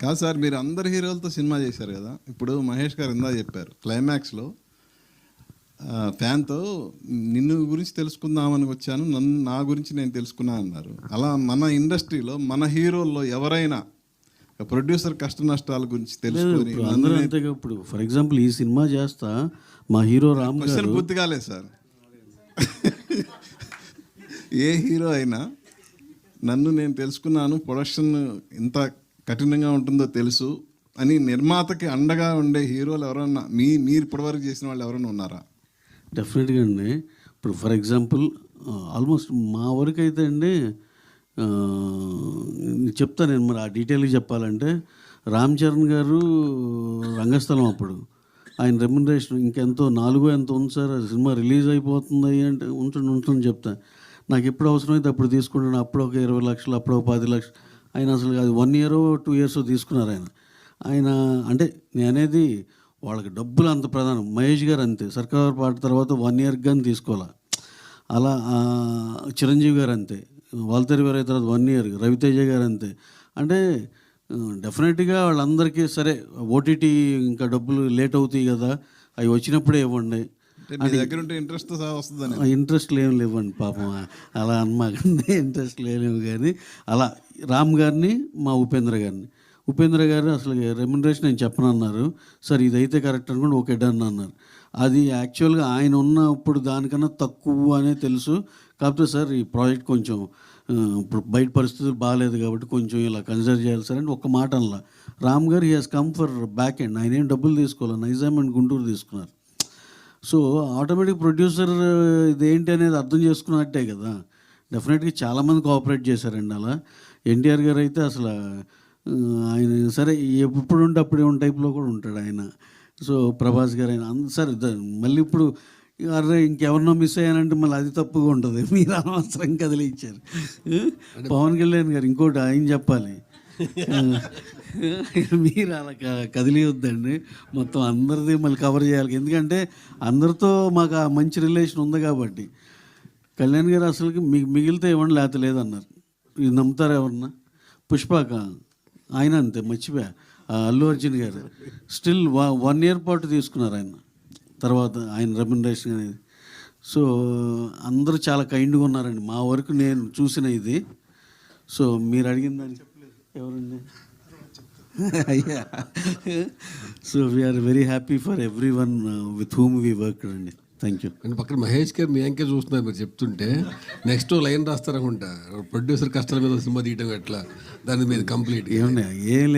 కాదు సార్, మీరు అందరు హీరోలతో సినిమా చేశారు కదా. ఇప్పుడు మహేష్ గారు ఇందా చెప్పారు క్లైమాక్స్లో ఫ్యాన్తో నిన్ను గురించి తెలుసుకుందామని వచ్చాను, నా గురించి నేను తెలుసుకున్నా అన్నారు. అలా మన ఇండస్ట్రీలో మన హీరోల్లో ఎవరైనా ప్రొడ్యూసర్ కష్ట నష్టాల గురించి తెలుసుకొని అందరూ అంతేగా. ఇప్పుడు ఫర్ ఎగ్జాంపుల్ ఈ సినిమా చేస్తా మా హీరో రామ్ క్వశ్చన్ పూర్తి కాలేదు సార్. ఏ హీరో అయినా నన్ను నేను తెలుసుకున్నాను, ప్రొడక్షన్ ఇంత కఠినంగా ఉంటుందో తెలుసు అని నిర్మాతకి అండగా ఉండే హీరోలు ఎవరన్నా మీరు ఇప్పటివరకు చేసిన వాళ్ళు ఎవరైనా ఉన్నారా? డెఫినెట్గా అండి. ఇప్పుడు ఫర్ ఎగ్జాంపుల్ ఆల్మోస్ట్ మా వరకు అయితే అండి చెప్తాను నేను, మరి ఆ డీటెయిల్గా చెప్పాలంటే రామ్ చరణ్ గారు రంగస్థలం అప్పుడు ఆయన రెమ్యునరేషన్ ఇంకెంతో 4 ఎంతో ఉంది సార్. ఆ సినిమా రిలీజ్ అయిపోతుంది అంటే ఉంటుంది చెప్తాను. నాకు ఎప్పుడు అవసరమైతే అప్పుడు తీసుకుంటాను. అప్పుడు ఒక 20 లక్షలు, అప్పుడు ఒక 10 లక్షలు. ఆయన అసలు అది 1 ఇయర్ 2 ఇయర్స్ తీసుకున్నారు ఆయన. అంటే నేను అనేది వాళ్ళకి డబ్బులు అంత ప్రధానం. మహేష్ గారు అంతే, సర్కార్ పాట తర్వాత 1 ఇయర్కి కానీ తీసుకోవాలా. అలా చిరంజీవి గారు అంతే, వాల్తేరు గారు తర్వాత 1 ఇయర్, రవితేజ గారు అంతే. అంటే డెఫినెట్గా వాళ్ళందరికీ సరే ఓటీటీ ఇంకా డబ్బులు లేట్ అవుతాయి కదా, అవి వచ్చినప్పుడే ఇవ్వండి. ఇంట్రెస్ట్ లేవండి పాపం, అలా అనమాకండి. ఇంట్రెస్ట్ లేవు కానీ అలా రామ్ గారిని, మా ఉపేంద్ర గారు అసలు రెమ్యునరేషన్ నేను చెప్పనన్నారు. సార్ ఇదైతే కరెక్ట్ అనుకోండి, ఓకే డన్ అన్నారు. అది యాక్చువల్గా ఆయన ఉన్నప్పుడు దానికన్నా తక్కువ అనే తెలుసు. కాకపోతే సార్ ఈ ప్రాజెక్ట్ కొంచెం ఇప్పుడు బయట పరిస్థితులు బాగాలేదు కాబట్టి కొంచెం ఇలా కన్సిడర్ చేయాలి సార్ అంటే ఒక్క మాట అనలా. రామ్ గారు he has come for back end. ఆయన ఏం డబ్బులు తీసుకోవాలి, నైజాం అండ్ గుంటూరు తీసుకున్నారు. సో ఆటోమేటిక్ ప్రొడ్యూసర్ ఇదేంటి అనేది అర్థం చేసుకున్నట్టే కదా. డెఫినెట్గా చాలామంది కోఆపరేట్ చేశారండి అలా. ఎన్టీఆర్ గారు అయితే అసలు ఆయన సరే ఎప్పుడు ఉంటే అప్పుడే ఉన్న టైప్లో కూడా ఉంటాడు ఆయన. సో ప్రభాస్ గారు ఆయన సరే మళ్ళీ ఇప్పుడు అరే ఇంకెవరినో మిస్ అయ్యానంటే మళ్ళీ అది తప్పుగా ఉంటుంది. మీరు అనవసరం కదిలించారు. పవన్ కళ్యాణ్ గారు ఇంకోటి ఆయన చెప్పాలి, మీరు అలా కదిలియొద్దండి. మొత్తం అందరిది మళ్ళీ కవర్ చేయాలి. ఎందుకంటే అందరితో మాకు ఆ మంచి రిలేషన్ ఉంది కాబట్టి. కళ్యాణ్ గారు అసలుకి మీకు మిగిలితే ఇవ్వండి లేకపోతే లేదన్నారు. ఇది నమ్ముతారు ఎవరన్నా? పుష్పక ఆయన అంతే, మర్చిపోయా. అల్లు అర్జున్ గారు స్టిల్ 1 ఇయర్ పాటు తీసుకున్నారు ఆయన తర్వాత ఆయన రెమ్యునరేషన్ అనేది. సో అందరూ చాలా కైండ్గా ఉన్నారండి మా వరకు నేను చూసిన ఇది. సో మీరు అడిగిన దాన్ని ఎవరండి? అయ్యా. So we are very happy for every one with whom we work అండి. Thank you. అంటే పక్కన మహేష్ గారు మీ అంకే చూస్తున్నారు మీరు చెప్తుంటే. నెక్స్ట్ లైన్ రాస్తారనుకుంటా, ప్రొడ్యూసర్ కష్టాల మీద సినిమా తీయటం ఎట్లా, దాని మీద కంప్లీట్ ఏమన్నా ఏం లేదు.